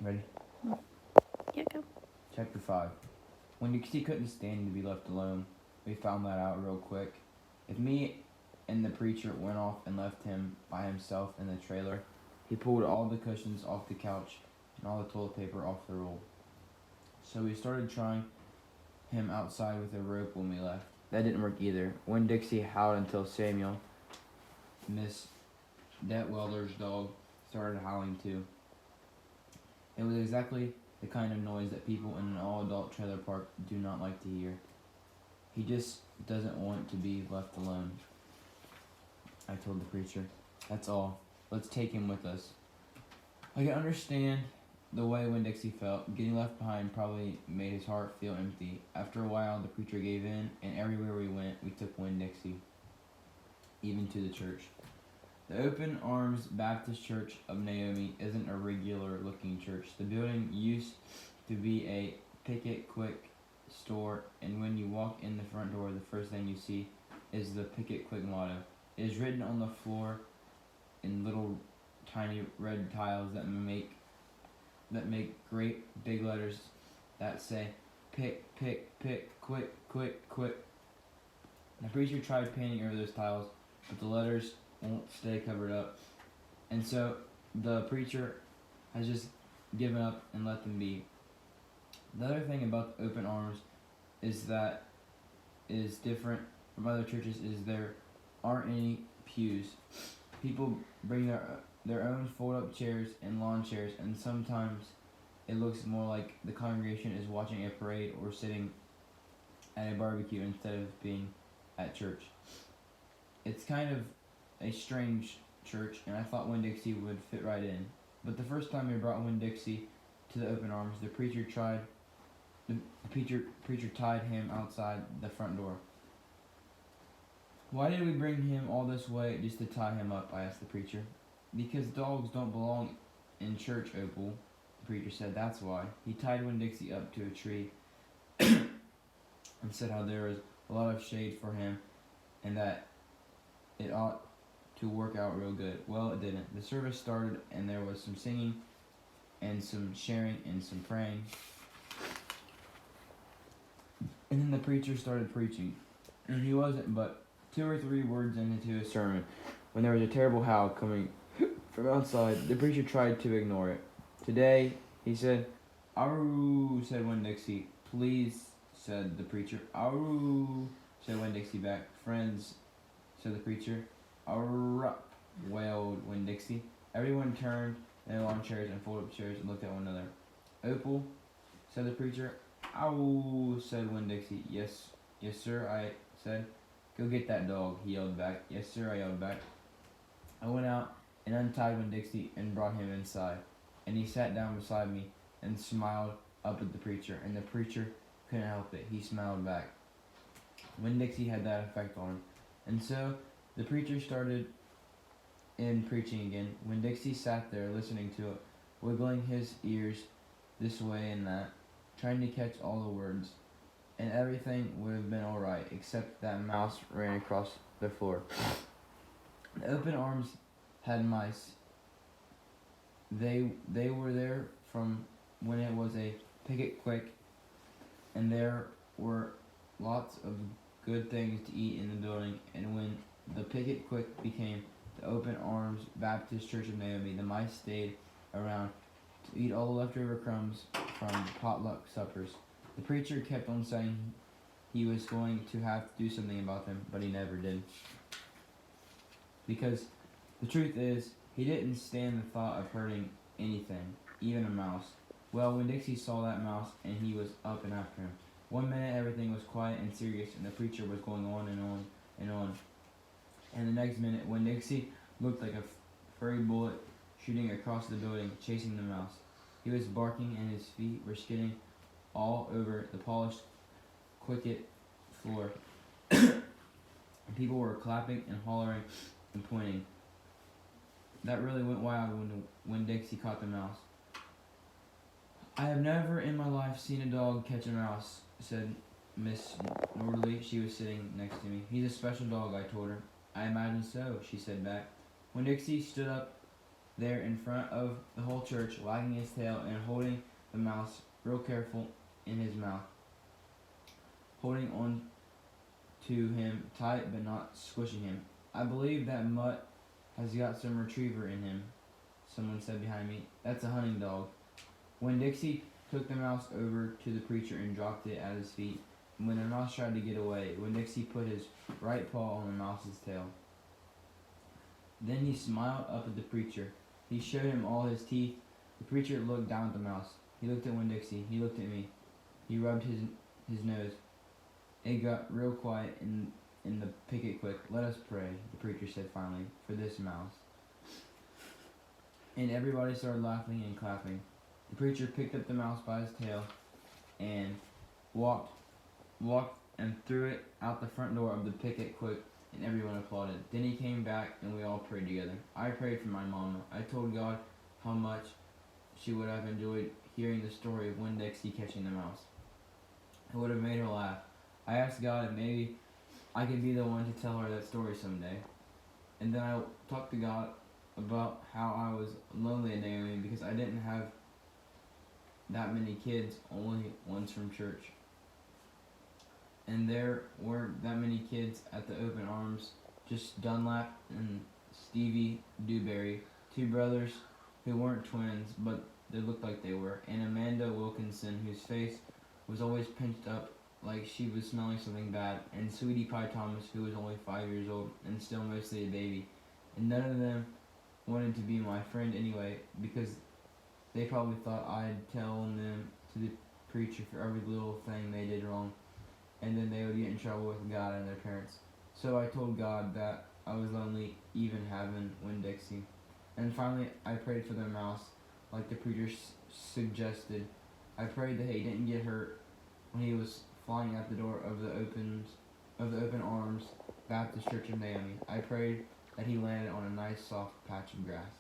Ready? Yeah, go. Chapter 5. When Dixie couldn't stand to be left alone, we found that out real quick. If me and the preacher went off and left him by himself in the trailer, he pulled all the cushions off the couch and all the toilet paper off the roll. So we started trying him outside with a rope when we left. That didn't work either. Winn Dixie howled until Samuel, Miss Detwelder's dog, started howling too. It was exactly the kind of noise that people in an all-adult trailer park do not like to hear. He just doesn't want to be left alone, I told the preacher. That's all. Let's take him with us. I can understand the way Winn Dixie felt. Getting left behind probably made his heart feel empty. After a while, the preacher gave in, and everywhere we went, we took Winn Dixie, even to the church. The Open Arms Baptist Church of Naomi isn't a regular-looking church. The building used to be a Picket Quick store, and when you walk in the front door, the first thing you see is the Picket Quick motto. It is written on the floor in little tiny red tiles that make great big letters that say pick, pick, pick, quick, quick, quick. The preacher tried painting over those tiles, but the letters won't stay covered up, and so the preacher has just given up and let them be. The other thing about the Open Arms is that is different from other churches is there aren't any pews. People bring their own fold-up chairs and lawn chairs, and sometimes it looks more like the congregation is watching a parade or sitting at a barbecue instead of being at church. It's kind of a strange church, and I thought Winn Dixie would fit right in. But the first time we brought Winn Dixie to the Open Arms, the preacher tied him outside the front door. Why did we bring him all this way just to tie him up? I asked the preacher. Because dogs don't belong in church, Opal, the preacher said. That's why. He tied Winn Dixie up to a tree and said how there was a lot of shade for him and that it ought to work out real good. Well, it didn't. The service started and there was some singing and some sharing and some praying. And then the preacher started preaching. And he wasn't but 2 or 3 words into his sermon when there was a terrible howl coming from outside. The preacher tried to ignore it. Today, he said, "Aroo," said Winn Dixie. "Please," said the preacher. "Aroo," said Winn Dixie back. "Friends," said the preacher. "Aroo," wailed Winn Dixie. Everyone turned in their lawn chairs and fold-up chairs and looked at one another. "Opal," said the preacher. "Ow," said Winn Dixie. Yes, sir," I said. "Go get that dog," he yelled back. "Yes, sir," I yelled back. I went out and untied Winn Dixie and brought him inside, and he sat down beside me and smiled up at the preacher, and the preacher couldn't help it. He smiled back. Winn Dixie had that effect on him, and so the preacher started in preaching again. Winn Dixie sat there listening to it, wiggling his ears this way and that, trying to catch all the words, and everything would have been alright, except that mouse ran across the floor. The Open Arms had mice. They were there from when it was a Picket Quick, and there were lots of good things to eat in the building, and when the Picket Quick became the Open Arms Baptist Church of Naomi, the mice stayed around to eat all the leftover crumbs from potluck suppers. The preacher kept on saying he was going to have to do something about them, but he never did. Because the truth is, he didn't stand the thought of hurting anything, even a mouse. Well, when Dixie saw that mouse, and he was up and after him. One minute everything was quiet and serious, and the preacher was going on and on and on. And the next minute, when Dixie looked like a furry bullet shooting across the building, chasing the mouse. He was barking, and his feet were skidding all over the polished quicket floor. And people were clapping and hollering and pointing. That really went wild when Dixie caught the mouse. "I have never in my life seen a dog catch a mouse," said Miss Norderly. She was sitting next to me. "He's a special dog," I told her. "I imagine so," she said back. When Dixie stood up, there in front of the whole church, wagging his tail and holding the mouse real careful in his mouth, holding on to him tight but not squishing him. I believe that Mutt has got some retriever in him, someone said behind me. That's a hunting dog. Winn Dixie took the mouse over to the preacher and dropped it at his feet. When the mouse tried to get away, Winn Dixie put his right paw on the mouse's tail. Then he smiled up at the preacher. He showed him all his teeth. The preacher looked down at the mouse. He looked at Winn Dixie. He looked at me. He rubbed his nose. It got real quiet in the picket quick. Let us pray, the preacher said finally, for this mouse. And everybody started laughing and clapping. The preacher picked up the mouse by his tail and walked and threw it out the front door of the picket quick, and everyone applauded. Then he came back and we all prayed together. I prayed for my mama. I told God how much she would have enjoyed hearing the story of Winn Dixie catching the mouse. It would have made her laugh. I asked God if maybe I could be the one to tell her that story someday. And then I talked to God about how I was lonely at Naomi because I didn't have that many kids, only ones from church. And there weren't that many kids at the open arms, just Dunlap and Stevie Dewberry, two brothers who weren't twins, but they looked like they were, and Amanda Wilkinson, whose face was always pinched up like she was smelling something bad, and Sweetie Pie Thomas, who was only 5 years old and still mostly a baby. And none of them wanted to be my friend anyway, because they probably thought I'd tell them to the preacher for every little thing they did wrong, and then they would get in trouble with God and their parents. So I told God that I was lonely even having Winn Dixie. And finally I prayed for the mouse, like the preacher suggested. I prayed that he didn't get hurt when he was flying out the door of the Open Arms Baptist Church of Naomi. I prayed that he landed on a nice soft patch of grass.